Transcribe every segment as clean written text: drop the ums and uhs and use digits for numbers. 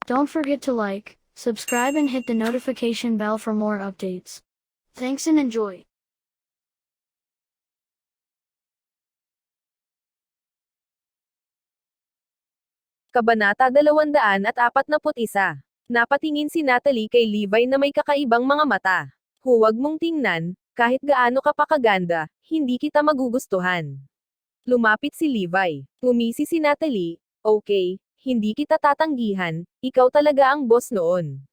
Don't forget to like, subscribe and hit the notification bell for more updates. Thanks and enjoy. Kabanata 241. Napatingin si Natalie kay Levi na may kakaibang mga mata. Huwag mong tingnan, kahit gaano ka pa kaganda, hindi kita magugustuhan. Lumapit si Levi. Ngumisi si Natalie, okay, hindi kita tatanggihan, ikaw talaga ang boss noon.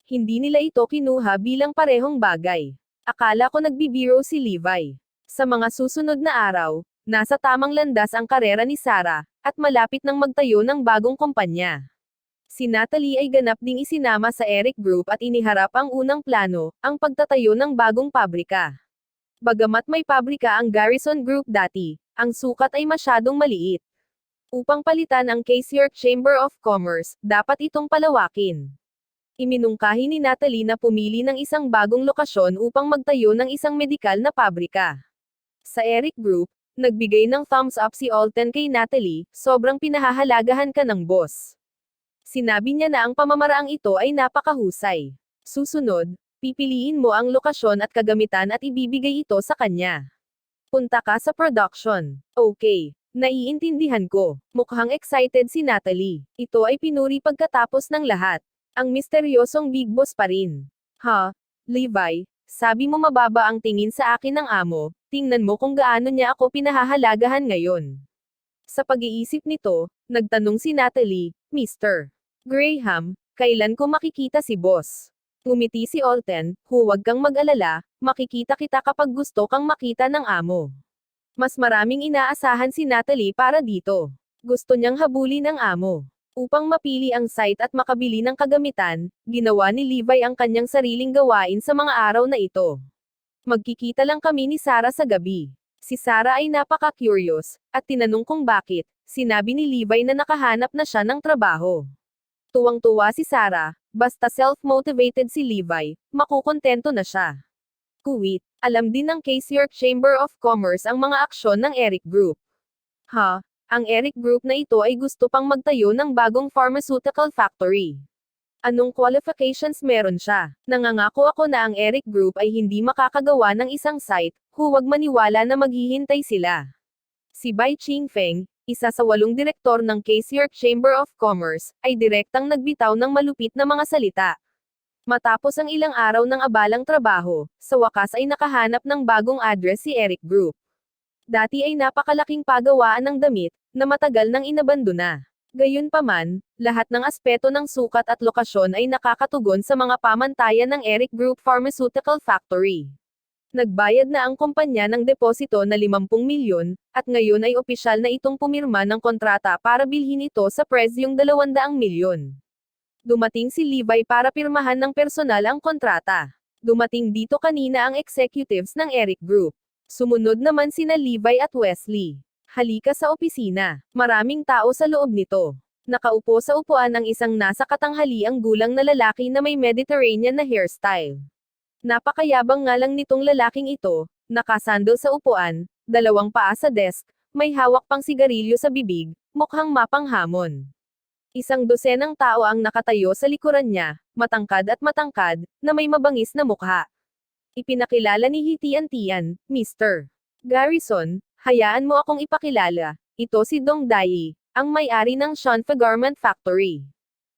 Hindi nila ito kinuha bilang parehong bagay. Akala ko nagbibiro si Levi. Sa mga susunod na araw, nasa tamang landas ang karera ni Sarah, at malapit nang magtayo ng bagong kumpanya. Si Natalie ay ganap ding isinama sa Eric Group at iniharap ang unang plano, ang pagtatayo ng bagong pabrika. Bagamat may pabrika ang Garrison Group dati, ang sukat ay masyadong maliit. Upang palitan ang Case Chamber of Commerce, dapat itong palawakin. Iminungkahi ni Natalie na pumili ng isang bagong lokasyon upang magtayo ng isang medikal na pabrika. Sa Eric Group, nagbigay ng thumbs up si Alton kay Natalie, sobrang pinahahalagahan ka ng boss. Sinabi niya na ang pamamaraang ito ay napakahusay. Susunod, pipiliin mo ang lokasyon at kagamitan at ibibigay ito sa kanya. Punta ka sa production. Okay, naiintindihan ko. Mukhang excited si Natalie. Ito ay pinuri pagkatapos ng lahat. Ang misteryosong big boss pa rin. Ha? Levi, sabi mo mababa ang tingin sa akin ng amo, tingnan mo kung gaano niya ako pinahahalagahan ngayon. Sa pag-iisip nito, nagtanong si Natalie, Mr. Graham, kailan ko makikita si boss? Ngumiti si Alton, huwag kang mag-alala, makikita kita kapag gusto kang makita ng amo. Mas maraming inaasahan si Natalie para dito. Gusto niyang habulin ang amo. Upang mapili ang site at makabili ng kagamitan, ginawa ni Levi ang kanyang sariling gawain sa mga araw na ito. Magkikita lang kami ni Sarah sa gabi. Si Sarah ay napaka-curious, at tinanong kung bakit. Sinabi ni Levi na nakahanap na siya ng trabaho. Tuwang-tuwa si Sarah, basta self-motivated si Levi, makukontento na siya. Kuwait, alam din ng Case Chamber of Commerce ang mga aksyon ng Eric Group. Ha? Ang Eric Group na ito ay gusto pang magtayo ng bagong pharmaceutical factory. Anong qualifications meron siya? Nangangako ako na ang Eric Group ay hindi makakagawa ng isang site, huwag maniwala na maghihintay sila. Si Bai Chingfeng, isa sa 8 direktor ng Case Chamber of Commerce, ay direktang nagbitaw ng malupit na mga salita. Matapos ang ilang araw ng abalang trabaho, sa wakas ay nakahanap ng bagong address si Eric Group. Dati ay napakalaking pagawaan ng damit, na matagal nang inabandona. Gayunpaman, lahat ng aspeto ng sukat at lokasyon ay nakakatugon sa mga pamantayan ng Eric Group Pharmaceutical Factory. Nagbayad na ang kumpanya ng deposito na 50 milyon, at ngayon ay opisyal na itong pumirma ng kontrata para bilhin ito sa presyong 200 milyon. Dumating si Levi para pirmahan ng personal ang kontrata. Dumating dito kanina ang executives ng Eric Group. Sumunod naman sina Levi at Wesley. Halika sa opisina. Maraming tao sa loob nito. Nakaupo sa upuan ang isang nasa katanghaliang gulang na lalaki na may Mediterranean na hairstyle. Napakayabang nga lang nitong lalaking ito, nakasandal sa upuan, 2 paa sa desk, may hawak pang sigarilyo sa bibig, mukhang mapanghamon. 100 tao ang nakatayo sa likuran niya, matangkad, na may mabangis na mukha. Ipinakilala ni Hitian-Tian, Mr. Garrison, hayaan mo akong ipakilala, ito si Dong Dai, ang may-ari ng Shanfa Garment Factory.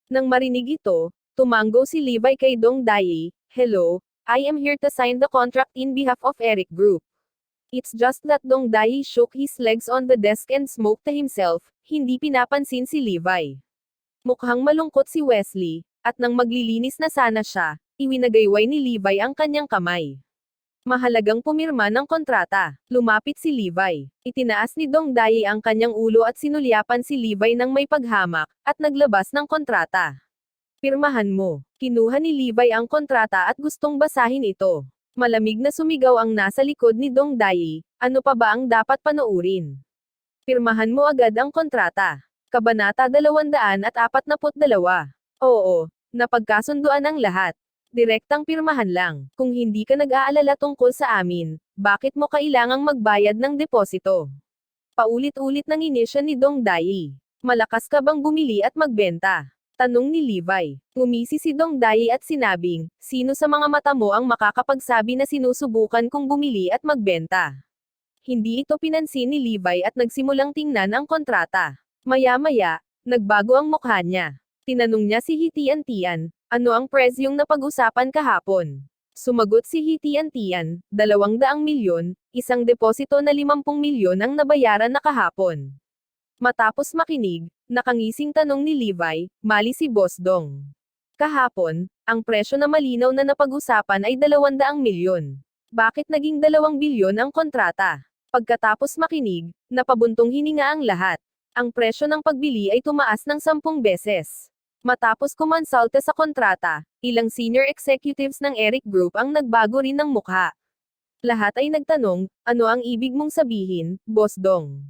Nang marinig ito, tumango si Levi kay Dong Dai, hello, I am here to sign the contract in behalf of Eric Group. It's just that Dong Dai shook his legs on the desk and smoked to himself, hindi pinapansin si Levi. Mukhang malungkot si Wesley, at nang maglilinis na sana siya, iwinagayway ni Levi ang kanyang kamay. Mahalagang pumirma ng kontrata. Lumapit si Levi. Itinaas ni Dong Dai ang kanyang ulo at sinulyapan si Levi ng may paghamak, at naglabas ng kontrata. Pirmahan mo. Kinuha ni Levi ang kontrata at gustong basahin ito. Malamig na sumigaw ang nasa likod ni Dong Dai, ano pa ba ang dapat panoorin? Pirmahan mo agad ang kontrata. Kabanata 242. Oo, napagkasunduan ang lahat. Direktang pirmahan lang. Kung hindi ka nag-aalala tungkol sa amin, bakit mo kailangang magbayad ng deposito? Paulit-ulit nang inisya ni Dong Dai. Malakas ka bang bumili at magbenta? Tanong ni Levi. Ngumisi si Dong Dai at sinabing, sino sa mga mata mo ang makakapagsabi na sinusubukan kong bumili at magbenta? Hindi ito pinansin ni Levi at nagsimulang tingnan ang kontrata. Maya-maya, nagbago ang mukha niya. Tinanong niya si Hitian-Tian, ano ang presyong napag-usapan kahapon? Sumagot si Hitian-Tian, 200 milyon, isang deposito na 50 milyon ang nabayaran na kahapon. Matapos makinig, nakangising tanong ni Levi, mali si Boss Dong. Kahapon, ang presyo na malinaw na napag-usapan ay 200 milyon. Bakit naging 2 bilyon ang kontrata? Pagkatapos makinig, napabuntong hininga ang lahat. Ang presyo ng pagbili ay tumaas ng 10 beses. Matapos kumonsulta sa kontrata, ilang senior executives ng Eric Group ang nagbago rin ng mukha. Lahat ay nagtanong, ano ang ibig mong sabihin, Boss Dong?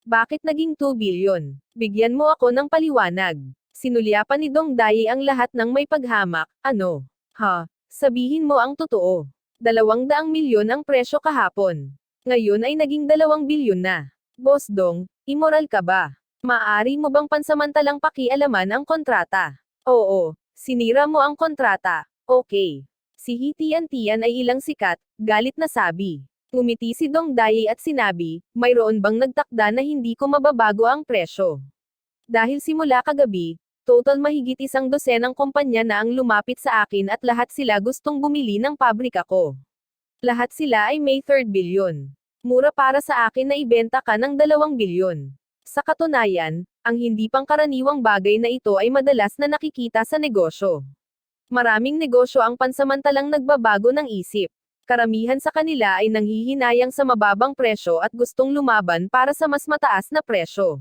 Bakit naging 2 bilyon? Bigyan mo ako ng paliwanag. Sinulyapan ni Dong Dai ang lahat ng may paghamak, ano? Sabihin mo ang totoo. 200 milyon ang presyo kahapon. Ngayon ay naging 2 bilyon na. Boss Dong, immoral ka ba? Maaari mo bang pansamantalang pakialaman ang kontrata? Oo, sinira mo ang kontrata. Okay. Si Hitian-Tian ay ilang sikat, galit na sabi. Ngumiti si Dong Dai at sinabi, mayroon bang nagtakda na hindi ko mababago ang presyo? Dahil simula kagabi, total mahigit 100 kumpanya na ang lumapit sa akin at lahat sila gustong bumili ng pabrika ko. Lahat sila ay may 3 bilyon. Mura para sa akin na ibenta ka ng 2 bilyon. Sa katunayan, ang hindi pangkaraniwang bagay na ito ay madalas na nakikita sa negosyo. Maraming negosyo ang pansamantalang nagbabago ng isip. Karamihan sa kanila ay nanghihinayang sa mababang presyo at gustong lumaban para sa mas mataas na presyo.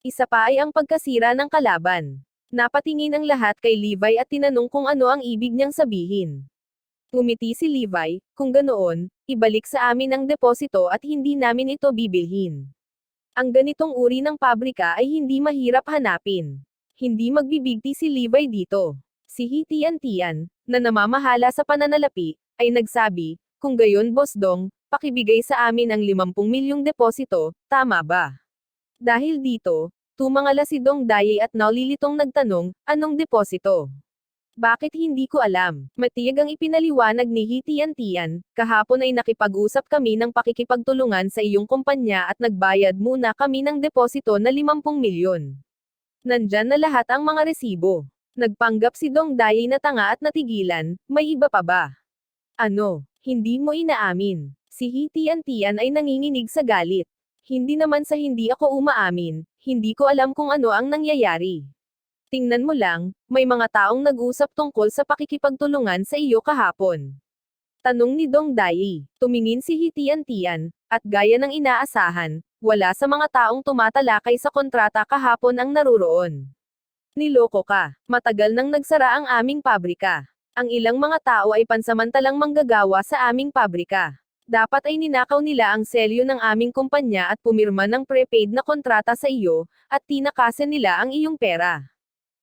Isa pa ay ang pagkasira ng kalaban. Napatingin ang lahat kay Levi at tinanong kung ano ang ibig niyang sabihin. Ngumiti si Levi, kung ganoon, ibalik sa amin ang deposito at hindi namin ito bibilhin. Ang ganitong uri ng pabrika ay hindi mahirap hanapin. Hindi magbibigti si Levi dito. Si Hitian-Tian, na namamahala sa pananalapi, ay nagsabi, kung gayon Boss Dong, pakibigay sa amin ang 50 milyong deposito, tama ba? Dahil dito, tumangala si Dong Dai at nalilitong nagtanong, anong deposito? Bakit hindi ko alam? Matiyag ang ipinaliwanag ni Hitian-Tian, kahapon ay nakipag-usap kami ng pakikipagtulungan sa iyong kumpanya at nagbayad muna kami ng deposito na 50 milyon. Nandyan na lahat ang mga resibo. Nagpanggap si Dong Dai na tanga at natigilan, may iba pa ba? Ano? Hindi mo inaamin. Si Hitian-Tian ay nanginginig sa galit. Hindi naman sa hindi ako umaamin, hindi ko alam kung ano ang nangyayari. Tingnan mo lang, may mga taong nag-usap tungkol sa pakikipagtulungan sa iyo kahapon. Tanong ni Dong Dai. Tumingin si Hitian-Tian, at gaya ng inaasahan, wala sa mga taong tumatalakay sa kontrata kahapon ang naruroon. Niloko ka. Matagal nang nagsara ang aming pabrika. Ang ilang mga tao ay pansamantalang manggagawa sa aming pabrika. Dapat ay ninakaw nila ang selyo ng aming kumpanya at pumirma ng prepaid na kontrata sa iyo, at tinakasan nila ang iyong pera.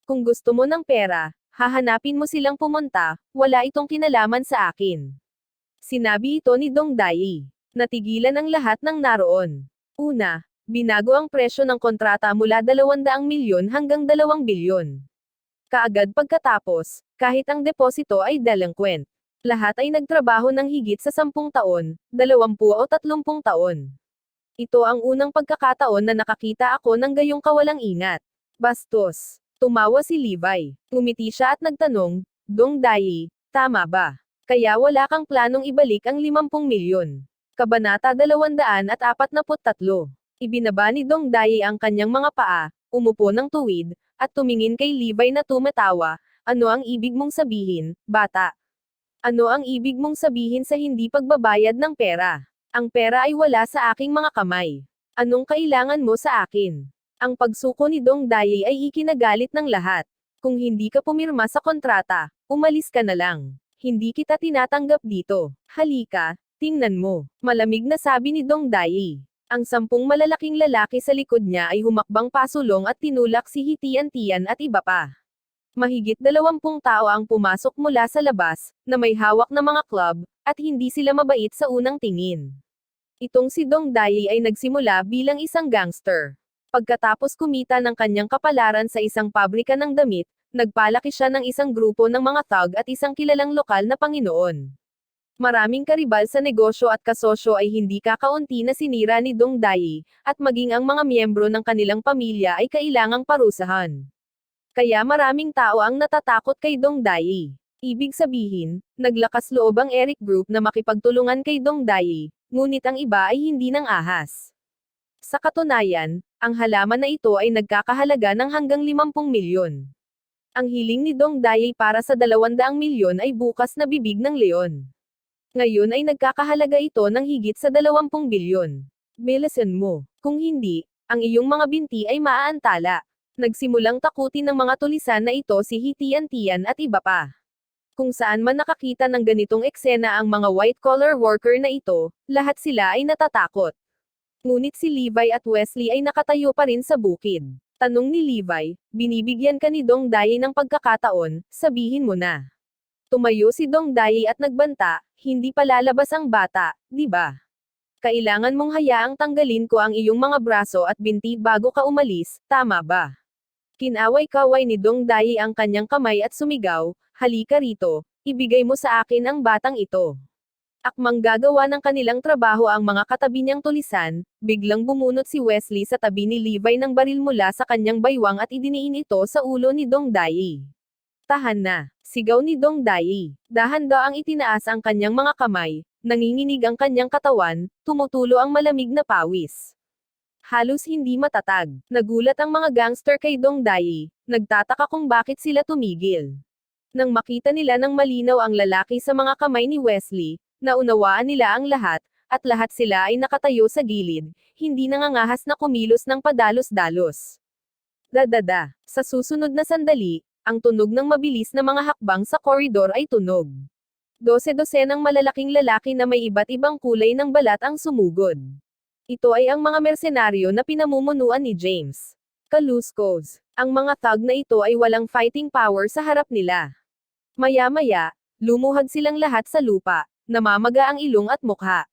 Kung gusto mo ng pera, hahanapin mo silang pumunta, wala itong kinalaman sa akin. Sinabi ito ni Dong Dai. Natigilan ang lahat ng naroon. Una, binago ang presyo ng kontrata mula 200 milyon hanggang 2 bilyon. Kaagad pagkatapos, kahit ang deposito ay delinquent. Lahat ay nagtrabaho ng higit sa 10 taon, 20 o 30 taon. Ito ang unang pagkakataon na nakakita ako ng gayong kawalang ingat. Bastos. Tumawa si Levi. Ngumiti siya at nagtanong, Dong Dai, tama ba? Kaya wala kang planong ibalik ang 50 milyon. Kabanata 243. Ibinaba ni Dong Dai ang kanyang mga paa, umupo ng tuwid, at tumingin kay Levi na tumatawa, ano ang ibig mong sabihin, bata? Ano ang ibig mong sabihin sa hindi pagbabayad ng pera? Ang pera ay wala sa aking mga kamay. Anong kailangan mo sa akin? Ang pagsuko ni Dong Dai ay ikinagalit ng lahat. Kung hindi ka pumirma sa kontrata, umalis ka na lang. Hindi kita tinatanggap dito. Halika, tingnan mo. Malamig na sabi ni Dong Dai. Ang 10 malalaking lalaki sa likod niya ay humakbang pasulong at tinulak si Hitian-Tian at iba pa. Mahigit 20 tao ang pumasok mula sa labas, na may hawak na mga club, at hindi sila mabait sa unang tingin. Itong si Dong Dai ay nagsimula bilang isang gangster. Pagkatapos kumita ng kanyang kapalaran sa isang pabrika ng damit, Nagpalaki siya ng isang grupo ng mga thug at isang kilalang lokal na Panginoon. Maraming karibal sa negosyo at kasosyo ay hindi kakaunti na sinira ni Dong Dai, at maging ang mga miyembro ng kanilang pamilya ay kailangang parusahan. Kaya maraming tao ang natatakot kay Dong Dai. Ibig sabihin, naglakas loob ang Eric Group na makipagtulungan kay Dong Dai, ngunit ang iba ay hindi nang ahas. Sa katunayan, ang halaman na ito ay nagkakahalaga ng hanggang 50 milyon. Ang hiling ni Dong Dai para sa 200 milyon ay bukas na bibig ng leon. Ngayon ay nagkakahalaga ito ng higit sa 20 bilyon. Bilisan mo. Kung hindi, ang iyong mga binti ay maaantala. Nagsimulang takutin ng mga tulisan na ito si Hitian-Tian at iba pa. Kung saan man nakakita ng ganitong eksena ang mga white-collar worker na ito, lahat sila ay natatakot. Ngunit si Levi at Wesley ay nakatayo pa rin sa bukid. Tanong ni Levi, binibigyan ka ni Dong Dai ng pagkakataon, sabihin mo na. Tumayo si Dong Dai at nagbanta, hindi pa lalabas ang bata, di ba? Kailangan mong hayaang tanggalin ko ang iyong mga braso at binti bago ka umalis, tama ba? Kinaway-kaway ni Dong Dai ang kanyang kamay at sumigaw, halika rito, ibigay mo sa akin ang batang ito. Akmang gagawa ng kanilang trabaho ang mga katabi niyang tulisan, biglang bumunot si Wesley sa tabi ni Levi ng baril mula sa kanyang baywang at idiniin ito sa ulo ni Dong Dai. Tahan na, sigaw ni Dong Dai. Dahan-daang itinaas ang kanyang mga kamay, nanginginig ang kanyang katawan, tumutulo ang malamig na pawis. Halos hindi matatag. Nagulat ang mga gangster kay Dong Dai, nagtataka kung bakit sila tumigil. Nang makita nila ng malinaw ang lalaki sa mga kamay ni Wesley, naunawaan nila ang lahat, at lahat sila ay nakatayo sa gilid, hindi nangangahas na kumilos ng padalos-dalos. Dadada. Sa susunod na sandali, ang tunog ng mabilis na mga hakbang sa koridor ay tunog. 12-12 ng malalaking lalaki na may iba't ibang kulay ng balat ang sumugod. Ito ay ang mga mersenaryo na pinamumunuan ni James Kaluskos. Ang mga thug na ito ay walang fighting power sa harap nila. Maya-maya, lumuhad silang lahat sa lupa, namamaga ang ilong at mukha.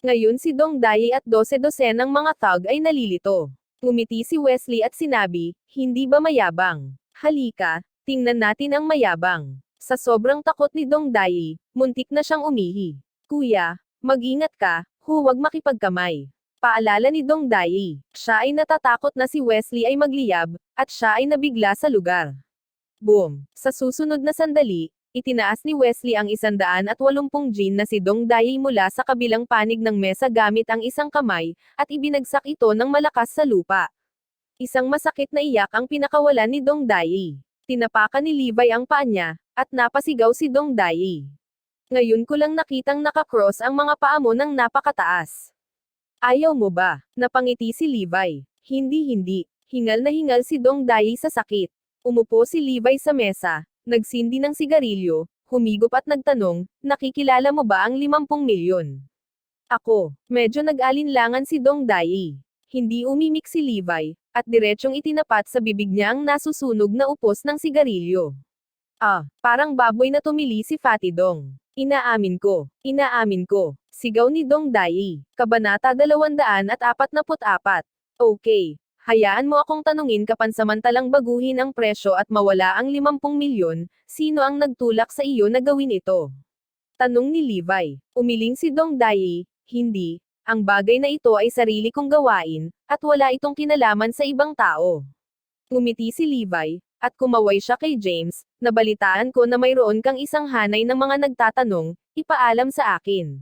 Ngayon si Dong Dai at 12-12 ng mga thug ay nalilito. Ngumiti si Wesley at sinabi, hindi ba mayabang? Halika, tingnan natin ang mayabang. Sa sobrang takot ni Dong Dai, muntik na siyang umihi. Kuya, mag-ingat ka, huwag makipagkamay. Paalala ni Dong Dai. Siya ay natatakot na si Wesley ay magliyab, at siya ay nabigla sa lugar. Boom! Sa susunod na sandali, itinaas ni Wesley ang 180 gin na si Dong Dai mula sa kabilang panig ng mesa gamit ang isang kamay, at ibinagsak ito ng malakas sa lupa. Isang masakit na iyak ang pinakawalan ni Dong Dai. Tinapakan ni Levi ang paa niya, at napasigaw si Dong Dai. Ngayon ko lang nakitang nakakross ang mga paa mo ng napakataas. Ayaw mo ba? Napangiti si Levi. Hindi. Hingal na hingal si Dong Dai sa sakit. Umupo si Levi sa mesa, nagsindi ng sigarilyo, humigop at nagtanong, nakikilala mo ba ang 50 milyon? Ako. Medyo nag-alinlangan si Dong Dai. Hindi umimik si Levi, at diretsyong itinapat sa bibig niya ang nasusunog na upos ng sigarilyo. Parang baboy na tumili si Fatty Dong. Inaamin ko. Sigaw ni Dong Dai. Kabanata 244. Okay. Hayaan mo akong tanungin kapansamantalang baguhin ang presyo at mawala ang 50 milyon, sino ang nagtulak sa iyo na gawin ito? Tanong ni Levi. Umiling si Dong Dai, hindi. Ang bagay na ito ay sarili kong gawain, at wala itong kinalaman sa ibang tao. Ngumiti si Levi, at kumaway siya kay James, nabalitaan ko na mayroon kang isang hanay ng mga nagtatanong, ipaalam sa akin.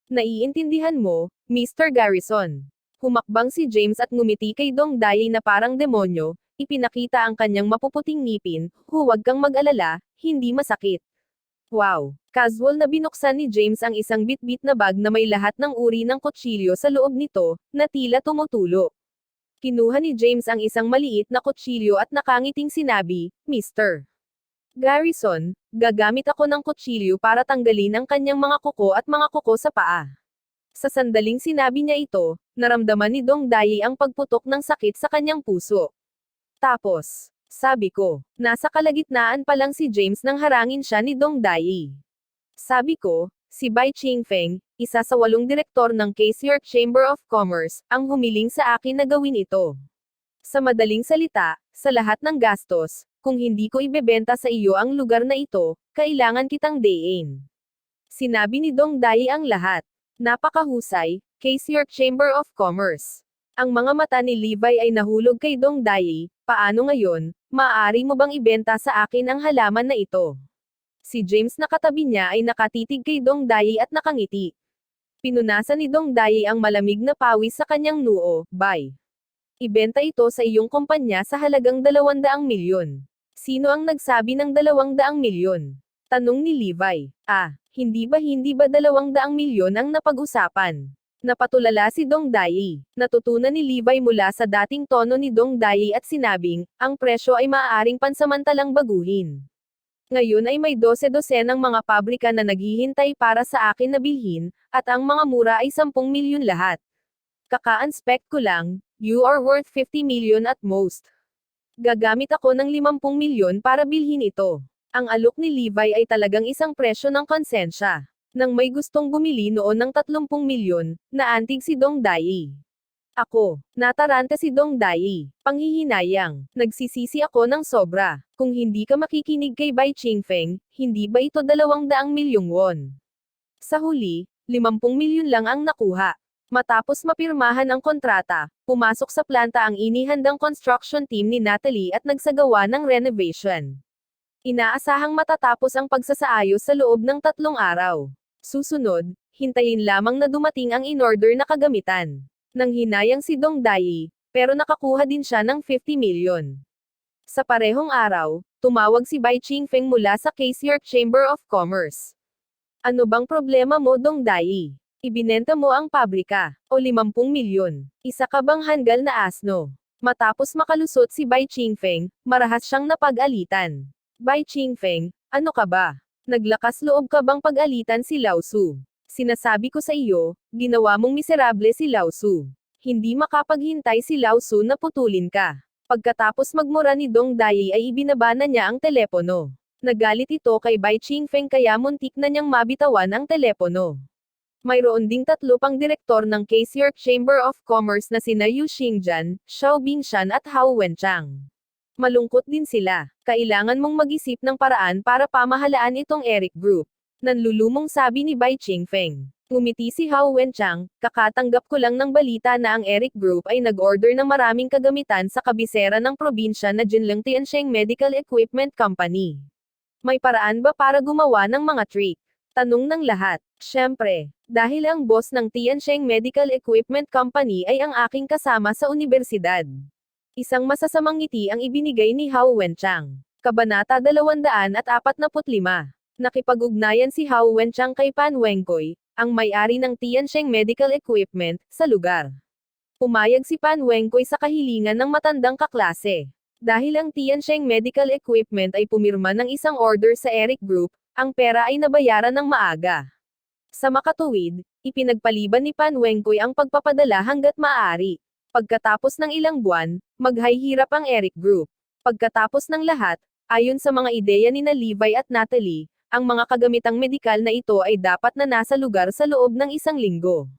Naiintindihan mo, Mr. Garrison. Humakbang si James at ngumiti kay Dong Dai na parang demonyo, ipinakita ang kanyang mapuputing ngipin, huwag kang mag-alala, hindi masakit. Wow! Casual na binuksan ni James ang isang bitbit na bag na may lahat ng uri ng kutsilyo sa loob nito, na tila tumutulo. Kinuha ni James ang isang maliit na kutsilyo at nakangiting sinabi, Mr. Garrison, gagamit ako ng kutsilyo para tanggalin ang kanyang mga kuko at mga kuko sa paa. Sa sandaling sinabi niya ito, naramdaman ni Dong Dai ang pagputok ng sakit sa kanyang puso. Tapos, sabi ko, nasa kalagitnaan pa lang si James nang harangin siya ni Dong Dai. Sabi ko, si Bai Chingfeng, isa sa 8 direktor ng Cashier Chamber of Commerce, ang humiling sa akin na gawin ito. Sa madaling salita, sa lahat ng gastos, kung hindi ko ibebenta sa iyo ang lugar na ito, kailangan kitang dayin. Sinabi ni Dong Dai ang lahat. Napakahusay, Case York Chamber of Commerce. Ang mga mata ni Levi ay nahulog kay Dong Dai. Paano ngayon, maaari mo bang ibenta sa akin ang halaman na ito? Si James na katabi niya ay nakatitig kay Dong Dai at nakangiti. Pinunasan ni Dong Dai ang malamig na pawis sa kanyang noo. Bye. Ibenta ito sa iyong kumpanya sa halagang 200 milyon. Sino ang nagsabi ng 200 milyon? Tanong ni Levi. Hindi ba 200 milyon ang napag-usapan? Napatulala si Dong Dai. Natutunan ni Levi mula sa dating tono ni Dong Dai at sinabing, ang presyo ay maaaring pansamantalang baguhin. Ngayon ay may 12-dosenang mga pabrika na naghihintay para sa akin na bilhin, at ang mga mura ay 10 milyon lahat. Kaka-inspect ko lang, you are worth 50 million at most. Gagamit ako ng 50 milyon para bilhin ito. Ang alok ni Levi ay talagang isang presyo ng konsensya. Nang may gustong bumili noon ng 30 milyon, naantig si Dong Dai. Ako, nataranta si Dong Dai. Panghihinayang, nagsisisi ako ng sobra. Kung hindi ka makikinig kay Bai Qingfeng, hindi ba ito 200 milyong won? Sa huli, 50 milyon lang ang nakuha. Matapos mapirmahan ang kontrata, pumasok sa planta ang inihandang construction team ni Natalie at nagsagawa ng renovation. Inaasahang matatapos ang pagsasaayos sa loob ng 3 araw. Susunod, hintayin lamang na dumating ang in-order na kagamitan. Nang hinayang si Dong Dai, pero nakakuha din siya ng 50 milyon. Sa parehong araw, tumawag si Bai Qingfeng mula sa Case York Chamber of Commerce. Ano bang problema mo, Dong Dai? Ibinenta mo ang pabrika, o 50 milyon. Isa ka bang hanggal na asno? Matapos makalusot si Bai Qingfeng, marahas siyang napag-alitan. Bai Qingfeng, ano ka ba? Naglakas loob ka bang pag-alitan si Lao Su? Sinasabi ko sa iyo, ginawa mong miserable si Lao Su. Hindi makapaghintay si Lao Su na putulin ka. Pagkatapos magmura ni Dong Dai ay ibinaba na niya ang telepono. Nagalit ito kay Bai Qingfeng kaya muntik na niyang mabitawan ang telepono. Mayroon ding 3 pang direktor ng Case York Chamber of Commerce na sina Yu Xingjian, Xiao Bingshan at Hao Wenchang. Malungkot din sila. Kailangan mong mag-isip ng paraan para pamahalaan itong Eric Group. Nanlulumong sabi ni Bai Qingfeng. Ngumiti si Hao Wenchang, kakatanggap ko lang ng balita na ang Eric Group ay nag-order ng maraming kagamitan sa kabisera ng probinsya na Jinling Tiansheng Medical Equipment Company. May paraan ba para gumawa ng mga trick? Tanong ng lahat. Siyempre, dahil ang boss ng Tiansheng Medical Equipment Company ay ang aking kasama sa universidad. Isang masasamang ngiti ang ibinigay ni Hao Wenchang. Kabanata 245. Nakipag-ugnayan si Hao Wenchang kay Pan Wengkoy, ang may-ari ng Tiansheng Medical Equipment, sa lugar. Pumayag si Pan Wengkoy sa kahilingan ng matandang kaklase. Dahil ang Tiansheng Medical Equipment ay pumirma ng isang order sa Eric Group, ang pera ay nabayaran ng maaga. Sa makatuwid, ipinagpaliban ni Pan Wengkoy ang pagpapadala hanggat maaari. Pagkatapos ng ilang buwan, maghihirap ang Eric Group. Pagkatapos ng lahat, ayon sa mga ideya ni Levi at Natalie, ang mga kagamitang medikal na ito ay dapat na nasa lugar sa loob ng 1 linggo.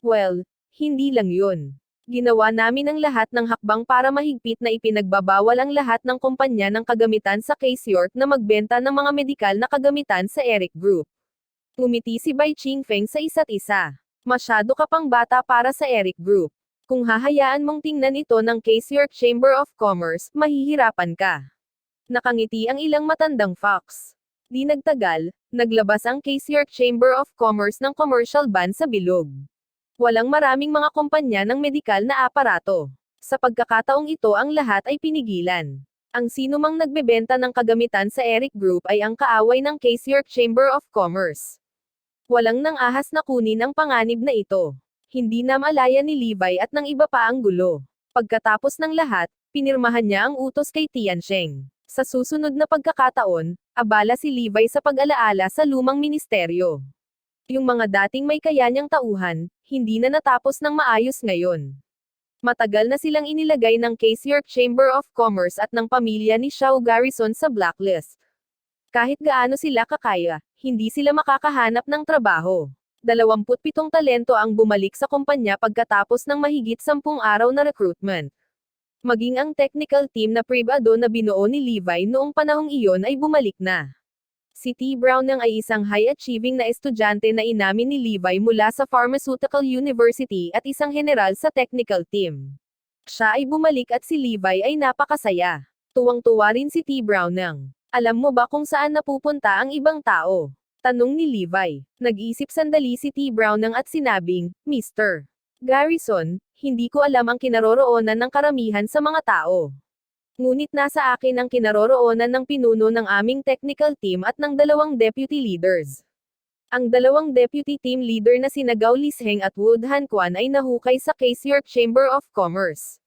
Well, hindi lang yun. Ginawa namin ang lahat ng hakbang para mahigpit na ipinagbabawal ang lahat ng kumpanya ng kagamitan sa Case York na magbenta ng mga medikal na kagamitan sa Eric Group. Ngumiti si Bai Qingfeng sa isa't isa. Masyado ka pang bata para sa Eric Group. Kung hahayaan mong tingnan ito ng Case York Chamber of Commerce, mahihirapan ka. Nakangiti ang ilang matandang fox. Di nagtagal, naglabas ang Case York Chamber of Commerce ng commercial ban sa bilog. Walang maraming mga kumpanya ng medikal na aparato. Sa pagkakataong ito ang lahat ay pinigilan. Ang sinumang nagbebenta ng kagamitan sa Eric Group ay ang kaaway ng Case York Chamber of Commerce. Walang nang ahas na kunin ang panganib na ito. Hindi na malaya ni Levi at ng iba pa ang gulo. Pagkatapos ng lahat, pinirmahan niya ang utos kay Tiansheng. Sa susunod na pagkakataon, abala si Levi sa pag-alaala sa lumang ministeryo. Yung mga dating may kayanyang tauhan, hindi na natapos ng maayos ngayon. Matagal na silang inilagay ng Case York Chamber of Commerce at ng pamilya ni Xiao Garrison sa blacklist. Kahit gaano sila kakaya, hindi sila makakahanap ng trabaho. 27 talento ang bumalik sa kumpanya pagkatapos ng mahigit 10 araw na recruitment. Maging ang technical team na privado na binuo ni Levi noong panahong iyon ay bumalik na. Si T. Brownell ay isang high-achieving na estudyante na inamin ni Levi mula sa Pharmaceutical University at isang general sa technical team. Siya ay bumalik at si Levi ay napakasaya. Tuwang-tuwa rin si T. Brownell. Alam mo ba kung saan napupunta ang ibang tao? Tanong ni Levi. Nag-isip sandali si T. Brownell at sinabing, Mr. Garrison, hindi ko alam ang kinaroroonan ng karamihan sa mga tao. Ngunit nasa akin ang kinaroroonan ng pinuno ng aming technical team at ng dalawang deputy leaders. Ang dalawang deputy team leader na sina Gao Lisheng at Wood Han Kwan ay nahukay sa Case York Chamber of Commerce.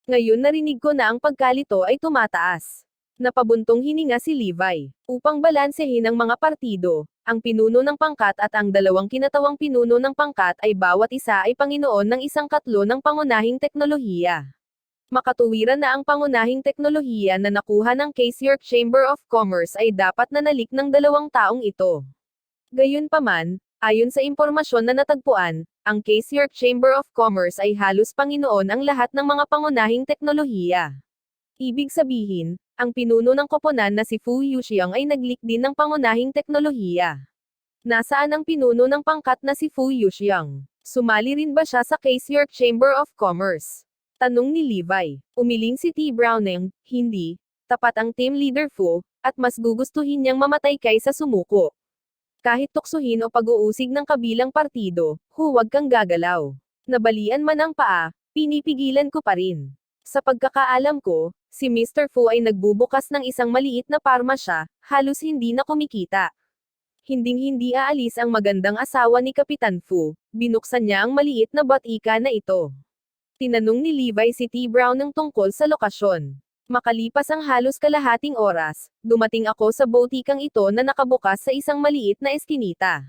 Ngayon narinig ko na ang pagkalito ay tumataas. Napabuntong hininga si Levi. Upang balansehin ang mga partido, ang pinuno ng pangkat at ang dalawang kinatawang pinuno ng pangkat ay bawat isa ay Panginoon ng isang katlo ng pangunahing teknolohiya. Makatuwiran na ang pangunahing teknolohiya na nakuha ng Case York Chamber of Commerce ay dapat nanalik ng dalawang taong ito. Gayunpaman, ayon sa impormasyon na natagpuan, ang Case York Chamber of Commerce ay halos Panginoon ang lahat ng mga pangunahing teknolohiya. Ibig sabihin, ang pinuno ng koponan na si Fu Yuxiang ay nag-leak din ng pangunahing teknolohiya. Nasaan ang pinuno ng pangkat na si Fu Yuxiang? Sumali rin ba siya sa Case York Chamber of Commerce? Tanong ni Levi. Umiling si T. Browning, hindi. Tapat ang team leader Fu, at mas gugustuhin niyang mamatay kaysa sumuko. Kahit tuksuhin o pag-uusig ng kabilang partido, huwag kang gagalaw. Nabalian man ang paa, pinipigilan ko pa rin. Sa pagkakaalam ko, si Mr. Fu ay nagbubukas ng isang maliit na parmasya, halos hindi na kumikita. Hinding-hindi aalis ang magandang asawa ni Kapitan Fu, binuksan niya ang maliit na batika na ito. Tinanong ni Levi si T. Brown ng tungkol sa lokasyon. Makalipas ang halos kalahating oras, dumating ako sa botikang ito na nakabukas sa isang maliit na eskinita.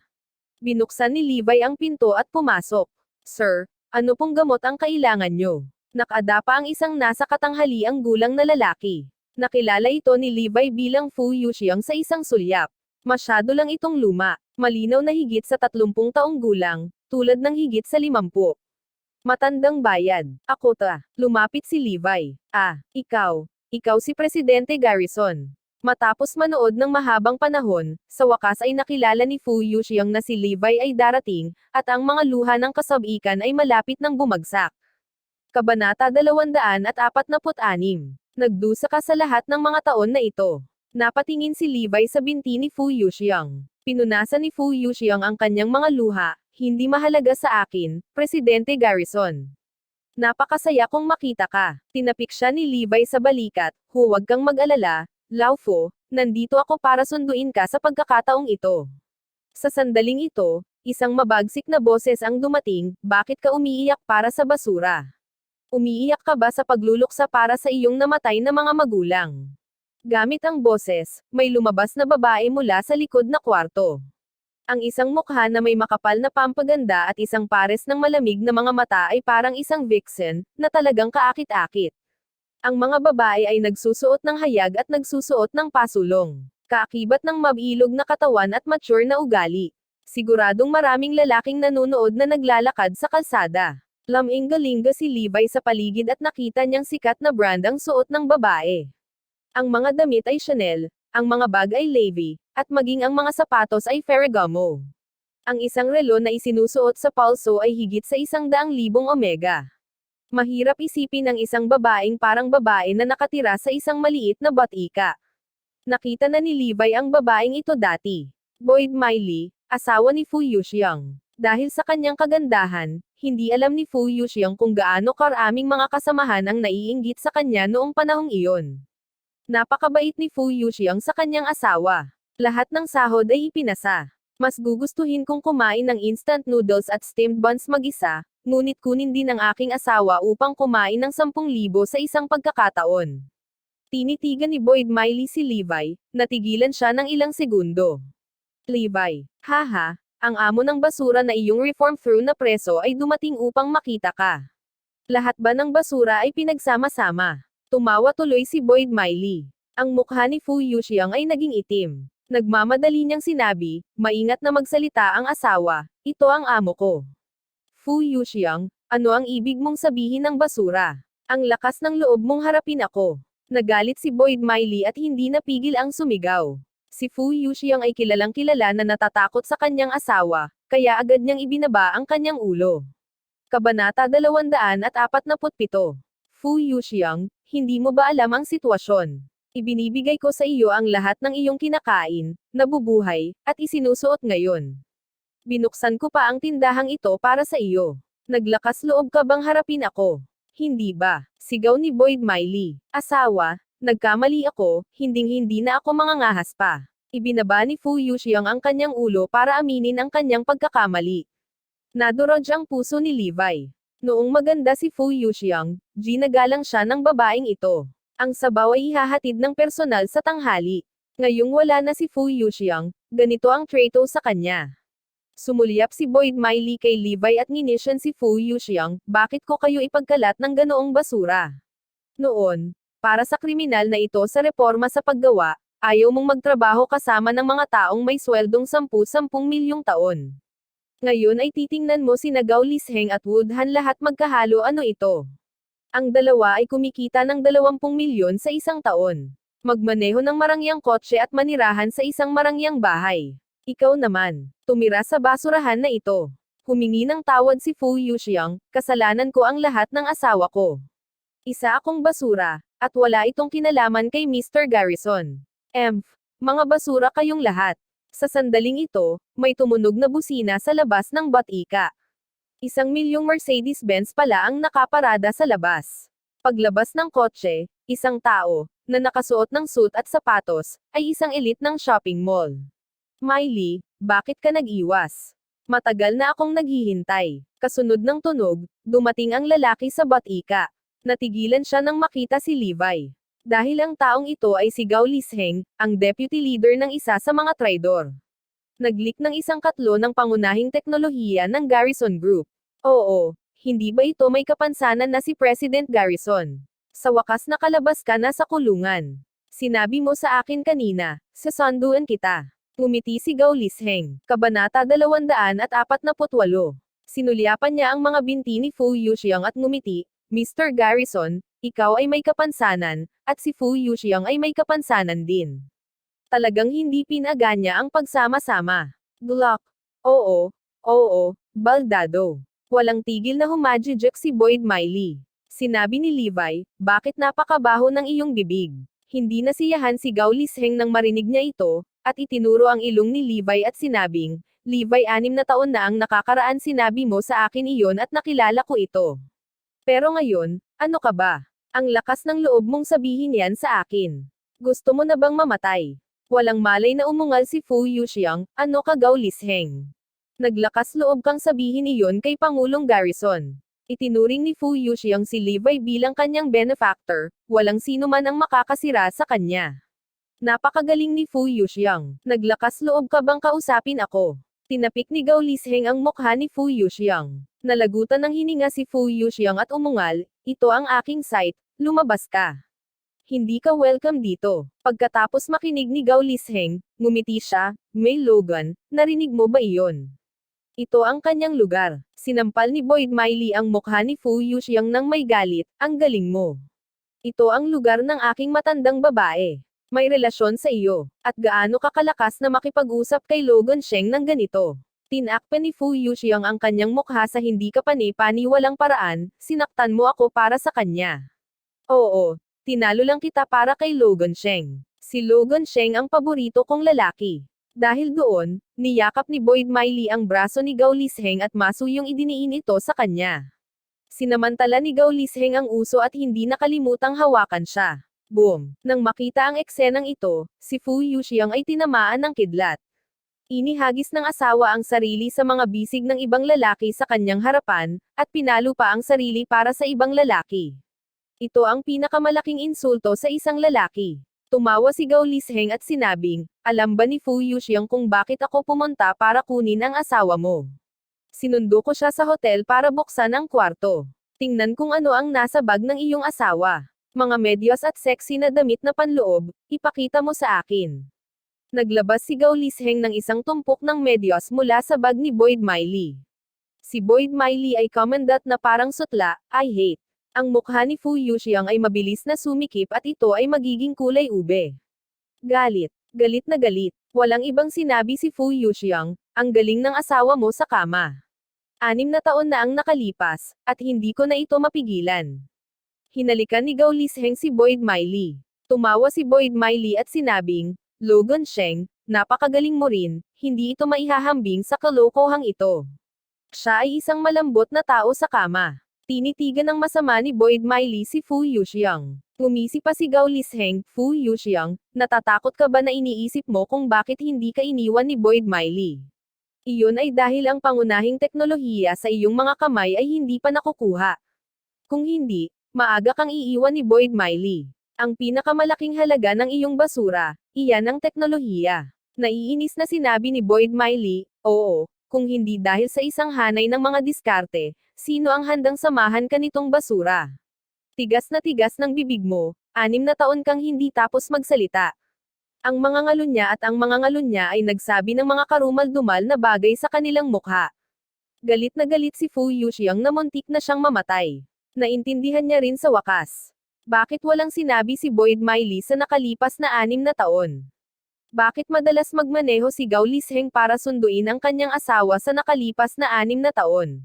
Binuksan ni Levi ang pinto at pumasok. Sir, ano pong gamot ang kailangan nyo? Nakadapa ang isang nasa katanghaliang gulang na lalaki. Nakilala ito ni Levi bilang Fu Yuxiang sa isang sulyap. Masyado lang itong luma, malinaw na higit sa 30 taong gulang, tulad ng higit sa 50. Matandang bayad. Ako ta. Lumapit si Levi. Ah, ikaw si Presidente Garrison. Matapos manood ng mahabang panahon, sa wakas ay nakilala ni Fu Yuxiang na si Levi ay darating, at ang mga luha ng kasabikan ay malapit nang bumagsak. Kabanata 246. Nagdusa ka sa lahat ng mga taon na ito. Napatingin si Levi sa binti ni Fu Yuxiang. Pinunasan ni Fu Yuxiang ang kanyang mga luha. Hindi mahalaga sa akin, Presidente Garrison. Napakasaya kong makita ka. Tinapik siya ni Levi sa balikat. Huwag kang mag-alala, Lao Fu, nandito ako para sunduin ka sa pagkakataong ito. Sa sandaling ito, isang mabagsik na boses ang dumating, bakit ka umiiyak para sa basura? Umiiyak ka ba sa pagluluksa para sa iyong namatay na mga magulang? Gamit ang boses, may lumabas na babae mula sa likod na kwarto. Ang isang mukha na may makapal na pampaganda at isang pares ng malamig na mga mata ay parang isang vixen, na talagang kaakit-akit. Ang mga babae ay nagsusuot ng hayag at nagsusuot ng pasulong. Kaakibat ng mabilog na katawan at mature na ugali. Siguradong maraming lalaking nanonood na naglalakad sa kalsada. Laminggalinga si Levi sa paligid at nakita niyang sikat na brand ang suot ng babae. Ang mga damit ay Chanel, ang mga bag ay Levi, at maging ang mga sapatos ay Ferragamo. Ang isang relo na isinusuot sa palso ay higit sa 100,000 omega. Mahirap isipin ang isang babaeng parang babae na nakatira sa isang maliit na batika. Nakita na ni Levi ang babaeng ito dati. Boyd Miley, asawa ni Fu Yuxiang. Dahil sa kanyang kagandahan, hindi alam ni Fu Yuxiang kung gaano karaming mga kasamahan ang naiinggit sa kanya noong panahong iyon. Napakabait ni Fu Yuxiang sa kanyang asawa. Lahat ng sahod ay ipinasa. Mas gugustuhin kong kumain ng instant noodles at steamed buns mag-isa, ngunit kunin din ang aking asawa upang kumain ng 10,000 sa isang pagkakataon. Tinitigan ni Boyd Miley si Levi, natigilan siya ng ilang segundo. Levi, haha, ang amo ng basura na iyong reform-through na preso ay dumating upang makita ka. Lahat ba ng basura ay pinagsama-sama? Tumawa tuloy si Boyd Miley. Ang mukha ni Fu Yuxiang ay naging itim. Nagmamadali niyang sinabi, maingat na magsalita ang asawa, ito ang amo ko. Fu Yuxiang, ano ang ibig mong sabihin ng basura? Ang lakas ng loob mong harapin ako. Nagalit si Boyd Miley at hindi napigil ang sumigaw. Si Fu Yuxiang ay kilalang kilala na natatakot sa kanyang asawa, kaya agad niyang ibinaba ang kanyang ulo. Kabanata 247. Fu Yuxiang, hindi mo ba alam ang sitwasyon? Ibinibigay ko sa iyo ang lahat ng iyong kinakain, nabubuhay, at isinusuot ngayon. Binuksan ko pa ang tindahang ito para sa iyo. Naglakas loob ka bang harapin ako? Hindi ba? Sigaw ni Boyd Miley. Asawa, nagkamali ako, hinding-hindi na ako mangangahas pa. Ibinaba ni Fu Yuxiang ang kanyang ulo para aminin ang kanyang pagkakamali. Nadurog ang puso ni Levi. Noong maganda si Fu Yuxiang, ginagalang siya ng babaeng ito. Ang sabaw ay ihahatid ng personal sa tanghali. Ngayong wala na si Fu Yuxiang, ganito ang trato sa kanya. Sumulyap si Boyd Miley kay Levi at nginisyan si Fu Yuxiang, bakit ko kayo ipagkalat ng ganoong basura? Noon, para sa kriminal na ito sa reforma sa paggawa, ayaw mong magtrabaho kasama ng mga taong may sweldong 10-10 milyong taon. Ngayon ay titingnan mo sina Gao Lisheng at Wu Han lahat magkahalo ano ito. Ang dalawa ay kumikita ng 20 milyon sa isang taon. Magmaneho ng marangyang kotse at manirahan sa isang marangyang bahay. Ikaw naman, tumira sa basurahan na ito. Humingi ng tawad si Fu Yuxiang, kasalanan ko ang lahat ng asawa ko. Isa akong basura, at wala itong kinalaman kay Mr. Garrison. Mga basura kayong lahat. Sa sandaling ito, may tumunog na busina sa labas ng Batika. 1 milyong Mercedes-Benz pala ang nakaparada sa labas. Paglabas ng kotse, isang tao, na nakasuot ng suit at sapatos, ay isang elite ng shopping mall. Miley, bakit ka nag-iwas? Matagal na akong naghihintay. Kasunod ng tunog, dumating ang lalaki sa Batika. Natigilan siya nang makita si Levi. Dahil ang taong ito ay si Gao Lisheng, ang deputy leader ng isa sa mga traidor. Nag-leak ng isang katlo ng pangunahing teknolohiya ng Garrison Group. Oo, hindi ba ito may kapansanan na si President Garrison? Sa wakas nakalabas ka na sa kulungan. Sinabi mo sa akin kanina, sasanduan kita. Ngumiti si Gao Lisheng. Kabanata 248. Sinulyapan niya ang mga binti ni Fu Yuxiang at ngumiti, Mr. Garrison, ikaw ay may kapansanan, at si Fu Yuxiang ay may kapansanan din. Talagang hindi pinaganya ang pagsama-sama. Glock. Oo, baldado. Walang tigil na humadjijek si Boyd Miley. Sinabi ni Levi, bakit napakabaho ng iyong bibig? Hindi nasiyahan si Gao Lisheng nang marinig niya ito, at itinuro ang ilong ni Levi at sinabing, Levi 6 na taon na ang nakakaraan sinabi mo sa akin iyon at nakilala ko ito. Pero ngayon, ano ka ba? Ang lakas ng loob mong sabihin yan sa akin. Gusto mo na bang mamatay? Walang malay na umungal si Fu Yuxiang, ano ka Gao Lisheng? Naglakas loob kang sabihin iyon kay Pangulong Garrison. Itinuring ni Fu Yuxiang si Levi bilang kanyang benefactor, walang sino man ang makakasira sa kanya. Napakagaling ni Fu Yuxiang. Naglakas loob ka bang kausapin ako? Tinapik ni Gao Lisheng ang mukha ni Fu Yuxiang. Nalagutan ng hininga si Fu Yuxiang at umungal, ito ang aking site, lumabas ka. Hindi ka welcome dito. Pagkatapos makinig ni Gao Lisheng, ngumiti siya, May Logan, narinig mo ba iyon? Ito ang kanyang lugar. Sinampal ni Boyd Miley ang mukha ni Fu Yuxiang nang may galit, ang galing mo. Ito ang lugar ng aking matandang babae. May relasyon sa iyo, at gaano ka kalakas na makipag-usap kay Logan Sheng ng ganito. Tinakpan ni Fu Yuxiang ang kanyang mukha sa hindi ka pani-paniwalang paraan, sinaktan mo ako para sa kanya. Oo, tinalo lang kita para kay Logan Sheng. Si Logan Sheng ang paborito kong lalaki. Dahil doon, niyakap ni Boyd Miley ang braso ni Gao Lisheng at masuyong idiniin ito sa kanya. Sinamantala ni Gao Lisheng ang uso at hindi nakalimutang hawakan siya. Boom! Nang makita ang eksenang ito, si Fu Yuxiang ay tinamaan ng kidlat. Inihagis ng asawa ang sarili sa mga bisig ng ibang lalaki sa kanyang harapan, at pinalo pa ang sarili para sa ibang lalaki. Ito ang pinakamalaking insulto sa isang lalaki. Tumawa si Gao Lisheng at sinabing, alam ba ni Fu Yuxiang kung bakit ako pumunta para kunin ang asawa mo? Sinundo ko siya sa hotel para buksan ang kwarto. Tingnan kung ano ang nasa bag ng iyong asawa. Mga medyas at sexy na damit na panloob, ipakita mo sa akin. Naglabas si Gao Lisheng ng isang tumpok ng medyas mula sa bag ni Boyd Miley. Si Boyd Miley ay commandant na parang sutla, I hate. Ang mukha ni Fu Yuxiang ay mabilis na sumikip at ito ay magiging kulay ube. Galit. Galit na galit. Walang ibang sinabi si Fu Yuxiang, ang galing ng asawa mo sa kama. 6 na taon na ang nakalipas, at hindi ko na ito mapigilan. Hinalikan ni Gao Lisheng si Boyd Miley. Tumawa si Boyd Miley at sinabing, Logan Sheng, napakagaling mo rin, hindi ito maihahambing sa kalokohang ito. Siya ay isang malambot na tao sa kama. Tinitigan ng masama ni Boyd Miley si Fu Yuxiang. Ngumisi pa si Gao Lisheng, Fu Yuxiang, natatakot ka ba na iniisip mo kung bakit hindi ka iniwan ni Boyd Miley? Iyon ay dahil ang pangunahing teknolohiya sa iyong mga kamay ay hindi pa nakukuha. Kung hindi, maaga kang iiwan ni Boyd Miley. Ang pinakamalaking halaga ng iyong basura, iyan ang teknolohiya. Naiinis na sinabi ni Boyd Miley, oo, kung hindi dahil sa isang hanay ng mga diskarte, sino ang handang samahan ka nitong basura? Tigas ng bibig mo, 6 na taon kang hindi tapos magsalita. Ang mga ngalunya at ang mga ngalunya ay nagsabi ng mga karumal-dumal na bagay sa kanilang mukha. Galit na galit si Fu Yuxiang na muntik na siyang mamatay. Naintindihan niya rin sa wakas. Bakit walang sinabi si Boyd Miley sa nakalipas na 6 na taon? Bakit madalas magmaneho si Gao Lisheng para sunduin ang kanyang asawa sa nakalipas na 6 na taon?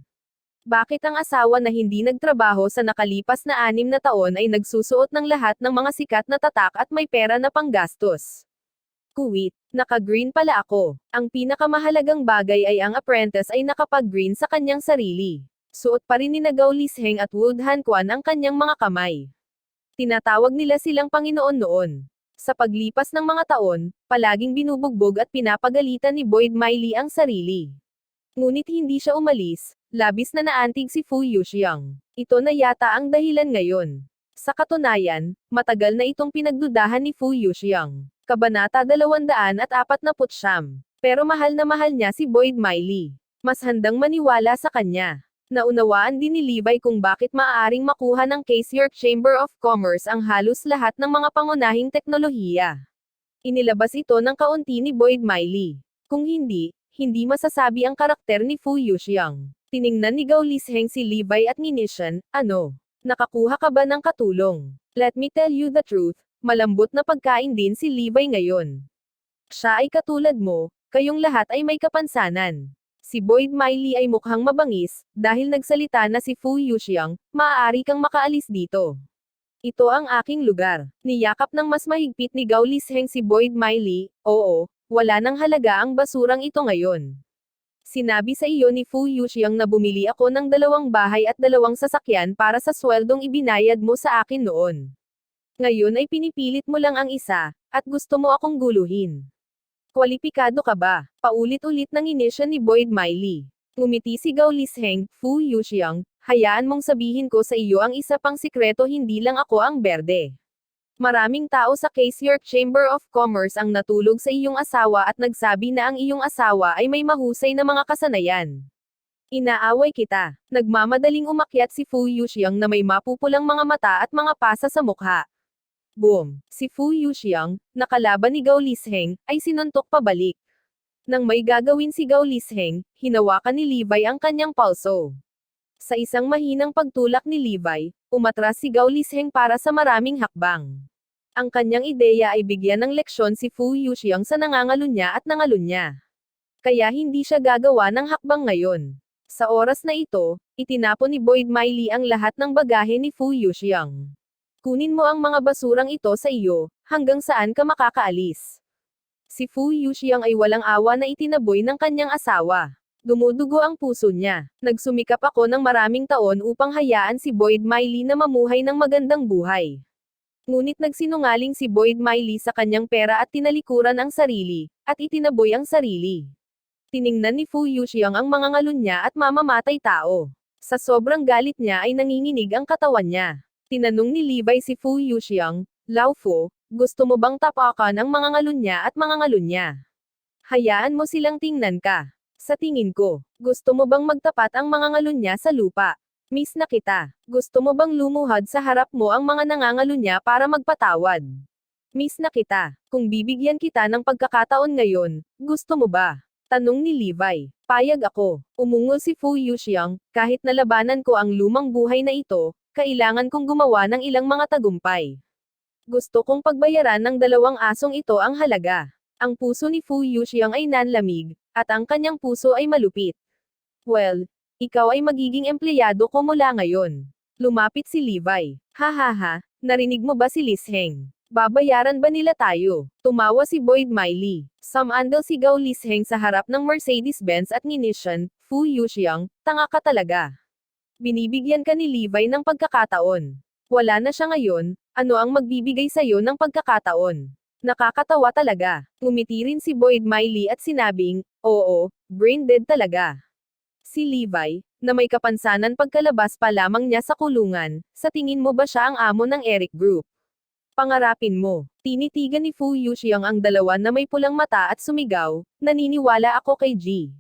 Bakit ang asawa na hindi nagtrabaho sa nakalipas na 6 na taon ay nagsusuot ng lahat ng mga sikat na tatak at may pera na panggastos? Kuwit, naka-green pala ako. Ang pinakamahalagang bagay ay ang apprentice ay nakapag-green sa kanyang sarili. Suot pa rin ni Gao Lisheng at Wood Han Quan ang kanyang mga kamay. Tinatawag nila silang Panginoon noon. Sa paglipas ng mga taon, palaging binubugbog at pinapagalitan ni Boyd Miley ang sarili. Ngunit hindi siya umalis, labis na naantig si Fu Yuxiang. Ito na yata ang dahilan ngayon. Sa katunayan, matagal na itong pinagdudahan ni Fu Yuxiang. Kabanata 249. Pero mahal niya si Boyd Miley. Mas handang maniwala sa kanya. Naunawaan din ni Levi kung bakit maaaring makuha ng Case York Chamber of Commerce ang halos lahat ng mga pangunahing teknolohiya. Inilabas ito ng kaunti ni Boyd Miley. Kung hindi masasabi ang karakter ni Fu Yuxiang. Tiningnan ni Gao Lisheng si Levi at ni Nishan, ano? Nakakuha ka ba ng katulong? Let me tell you the truth, malambot na pagkain din si Levi ngayon. Siya ay katulad mo, kayong lahat ay may kapansanan. Si Boyd Miley ay mukhang mabangis, dahil nagsalita na si Fu Yuxiang, maaari kang makaalis dito. Ito ang aking lugar. Niyakap ng mas mahigpit ni Gao Lisheng si Boyd Miley, oo, wala nang halaga ang basurang ito ngayon. Sinabi sa iyo ni Fu Yuxiang na bumili ako ng 2 bahay at 2 sasakyan para sa sweldong ibinayad mo sa akin noon. Ngayon ay pinipilit mo lang ang isa, at gusto mo akong guluhin. Kwalipikado ka ba? Paulit-ulit nang inisya ni Boyd Miley. Ngumiti si Gao Lisheng, Fu Yuxiang, hayaan mong sabihin ko sa iyo ang isa pang sikreto, hindi lang ako ang berde. Maraming tao sa Case York Chamber of Commerce ang natulog sa iyong asawa at nagsabi na ang iyong asawa ay may mahusay na mga kasanayan. Inaaway kita. Nagmamadaling umakyat si Fu Yuxiang na may mapupulang mga mata at mga pasa sa mukha. Boom! Si Fu Yuxiang, nakalaban ni Gao Lisheng, ay sinuntok pabalik. Nang may gagawin si Gao Lisheng, hinawakan ni Levi ang kanyang palso. Sa isang mahinang pagtulak ni Levi, umatras si Gao Lisheng para sa maraming hakbang. Ang kanyang ideya ay bigyan ng leksyon si Fu Yuxiang sa nangangalunya at nangalunya. Kaya hindi siya gagawa ng hakbang ngayon. Sa oras na ito, itinapon ni Boyd Miley ang lahat ng bagahe ni Fu Yuxiang. Kunin mo ang mga basurang ito sa iyo, hanggang saan ka makakaalis. Si Fu Yuxiang ay walang awa na itinaboy ng kanyang asawa. Dumudugo ang puso niya. Nagsumikap ako ng maraming taon upang hayaan si Boyd Miley na mamuhay ng magandang buhay. Ngunit nagsinungaling si Boyd Miley sa kanyang pera at tinalikuran ang sarili, at itinaboy ang sarili. Tiningnan ni Fu Yuxiang ang mga ngalunya at mamamatay tao. Sa sobrang galit niya ay nanginginig ang katawan niya. Tinanong ni Levi si Fu Yuxiang, Lao Fu, gusto mo bang tapakan ang mga ngalunya at mga ngalunya? Hayaan mo silang tingnan ka. Sa tingin ko, gusto mo bang magtapat ang mga ngalunya sa lupa? Miss na kita. Gusto mo bang lumuhad sa harap mo ang mga nangangalunya para magpatawad? Miss na kita. Kung bibigyan kita ng pagkakataon ngayon, gusto mo ba? Tanong ni Levi. Payag ako. Umungol si Fu Yuxiang, kahit nalabanan ko ang lumang buhay na ito, kailangan kong gumawa ng ilang mga tagumpay. Gusto kong pagbayaran ng dalawang asong ito ang halaga. Ang puso ni Fu Yuxiang ay nanlamig, at ang kanyang puso ay malupit. Well, ikaw ay magiging empleyado ko mula ngayon. Lumapit si Levi. Hahaha, narinig mo ba si Lisheng? Babayaran ba nila tayo? Tumawa si Boyd Miley. Samandal sigaw Lisheng sa harap ng Mercedes-Benz at nginisyan, Fu Yuxiang, tanga ka talaga. Binibigyan ka ni Levi ng pagkakataon. Wala na siya ngayon, ano ang magbibigay sa'yo ng pagkakataon? Nakakatawa talaga. Ngumiti rin si Boyd Miley at sinabing, oo, brain dead talaga. Si Levi, na may kapansanan pagkalabas pa lamang niya sa kulungan, sa tingin mo ba siya ang amo ng Eric Group? Pangarapin mo. Tinitigan ni Fu Yuxiang ang dalawa na may pulang mata at sumigaw, naniniwala ako kay G.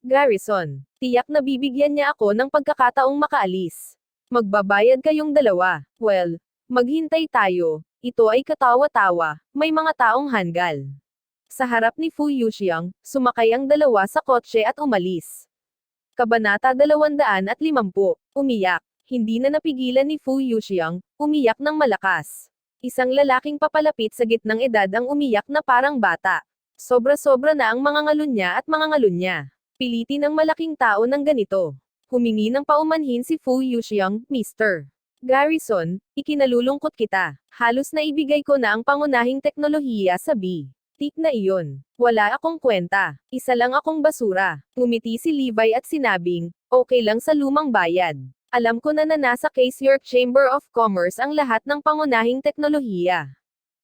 Garrison. Tiyak na bibigyan niya ako ng pagkakataong makaalis. Magbabayad kayong dalawa. Well, maghintay tayo. Ito ay katawa-tawa, may mga taong hanggal. Sa harap ni Fu Yuxiang, sumakay ang dalawa sa kotse at umalis. Kabanata 250. Umiyak. Hindi na napigilan ni Fu Yuxiang, umiyak ng malakas. Isang lalaking papalapit sa gitnang edad ang umiyak na parang bata. Sobra-sobra na ang mga ngalun niya at mga ngalun niya. Pilitin ng malaking tao ng ganito. Humingi ng paumanhin si Fu Yuxiang, Mr. Garrison, ikinalulungkot kita. Halos na ibigay ko na ang pangunahing teknolohiya sa B. Tik na iyon. Wala akong kwenta. Isa lang akong basura. Ngumiti si Levi at sinabing, okay lang sa lumang bayad. Alam ko na nasa Case York Chamber of Commerce ang lahat ng pangunahing teknolohiya.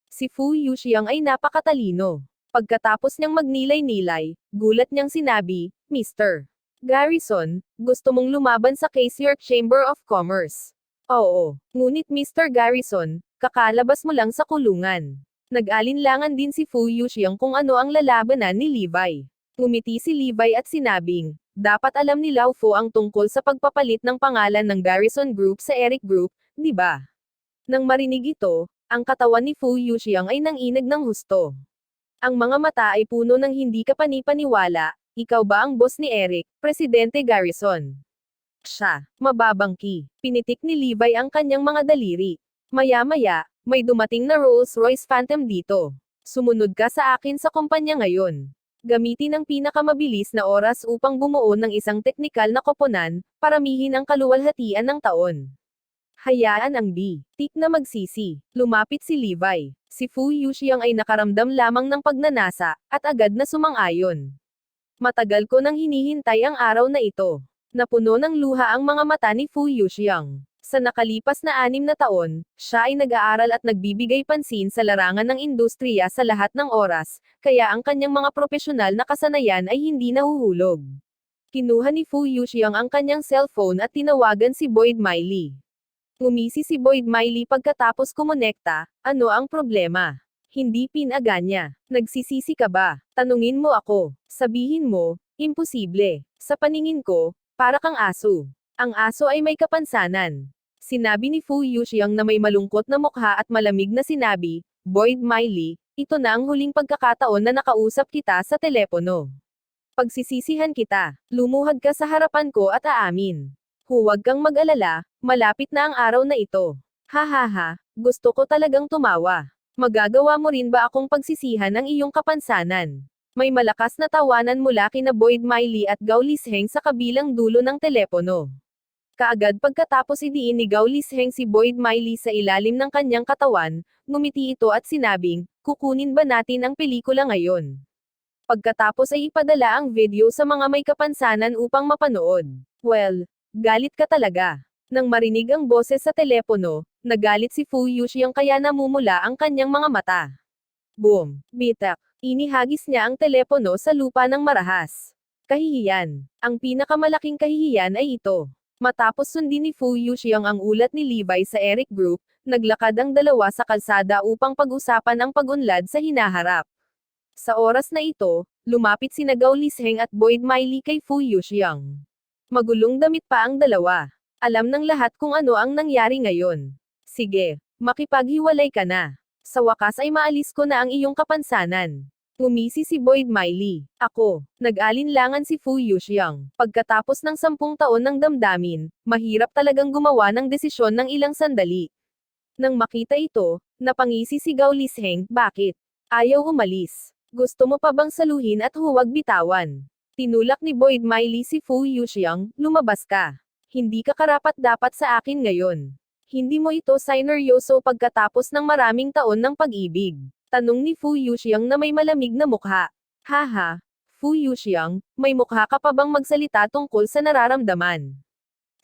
Si Fu Yuxiang ay napakatalino. Pagkatapos niyang magnilay-nilay, gulat niyang sinabi, Mr. Garrison, gusto mong lumaban sa Case York Chamber of Commerce? Oo. Ngunit Mr. Garrison, kakalabas mo lang sa kulungan. Nag-alinlangan din si Fu Yuxiang kung ano ang lalabanan ni Levi. Ngumiti si Levi at sinabing, dapat alam ni Lao Fu ang tungkol sa pagpapalit ng pangalan ng Garrison Group sa Eric Group, di ba? Nang marinig ito, ang katawan ni Fu Yuxiang ay nanginag ng husto. Ang mga mata ay puno ng hindi kapanipaniwala, ikaw ba ang boss ni Eric, Presidente Garrison? Siya, mababangki. Pinitik ni Levi ang kanyang mga daliri. Maya-maya, may dumating na Rolls-Royce Phantom dito. Sumunod ka sa akin sa kumpanya ngayon. Gamitin ang pinakamabilis na oras upang bumuo ng isang teknikal na koponan, paramihin ang kaluwalhatian ng taon. Hayaan ang B. Tik na magsisi. Lumapit si Levi. Si Fu Yuxiang ay nakaramdam lamang ng pagnanasa, at agad na sumang-ayon. Matagal ko nang hinihintay ang araw na ito. Napuno ng luha ang mga mata ni Fu Yuxiang. Sa nakalipas na 6 na taon, siya ay nag-aaral at nagbibigay pansin sa larangan ng industriya sa lahat ng oras, kaya ang kanyang mga profesional na kasanayan ay hindi nahuhulog. Kinuha ni Fu Yuxiang ang kanyang cellphone at tinawagan si Boyd Miley. Ngumisi si Boyd Miley pagkatapos kumonekta, ano ang problema? Hindi pinaganya. Nagsisisi ka ba? Tanungin mo ako. Sabihin mo, imposible. Sa paningin ko, para kang aso. Ang aso ay may kapansanan. Sinabi ni Fu Yuxiang na may malungkot na mukha at malamig na sinabi, Boyd Miley, ito na ang huling pagkakataon na nakausap kita sa telepono. Pagsisisihan kita, lumuhad ka sa harapan ko at aamin. Huwag kang mag-alala, malapit na ang araw na ito. Hahaha, gusto ko talagang tumawa. Magagawa mo rin ba akong pagsisihan ang iyong kapansanan? May malakas na tawanan mula kina Boyd Miley at Gao Lisheng sa kabilang dulo ng telepono. Kaagad pagkatapos idiin ni Gao Lisheng si Boyd Miley sa ilalim ng kanyang katawan, ngumiti ito at sinabing, kukunin ba natin ang pelikula ngayon? Pagkatapos ay ipadala ang video sa mga may kapansanan upang mapanood. Well, galit ka talaga. Nang marinig ang boses sa telepono, nagalit si Fu Yuxiang kaya namumula ang kanyang mga mata. Boom! Bitak! Inihagis niya ang telepono sa lupa ng marahas. Kahihiyan. Ang pinakamalaking kahihiyan ay ito. Matapos sundin ni Fu Yuxiang ang ulat ni Levi sa Eric Group, naglakad ang dalawa sa kalsada upang pag-usapan ang pag-unlad sa hinaharap. Sa oras na ito, lumapit sina Gao Lisheng at Boyd Miley kay Fu Yuxiang. Magulong damit pa ang dalawa. Alam ng lahat kung ano ang nangyari ngayon. Sige, makipaghiwalay ka na. Sa wakas ay maalis ko na ang iyong kapansanan. Umisi si Boyd Miley. Ako. Nag-alinlangan si Fu Yuxiang. Pagkatapos ng 10 taon ng damdamin, mahirap talagang gumawa ng desisyon ng ilang sandali. Nang makita ito, napangisi si Gao Lisheng, bakit? Ayaw umalis. Gusto mo pa bang saluhin at huwag bitawan? Tinulak ni Boyd Miley si Fu Yuxiang, lumabas ka. Hindi ka karapat-dapat sa akin ngayon. Hindi mo ito sineryoso pagkatapos ng maraming taon ng pag-ibig. Tanong ni Fu Yuxiang na may malamig na mukha. Haha, Fu Yuxiang, may mukha ka pa bang magsalita tungkol sa nararamdaman?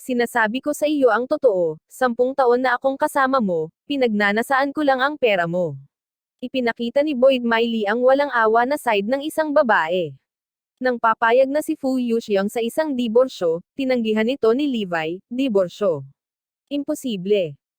Sinasabi ko sa iyo ang totoo, 10 taon na akong kasama mo, pinagnanasaan ko lang ang pera mo. Ipinakita ni Boyd Miley ang walang awa na side ng isang babae. Nang papayag na si Fu Yuxiang sa isang diborsyo, tinanggihan ito ni Levi, diborsyo. Imposible.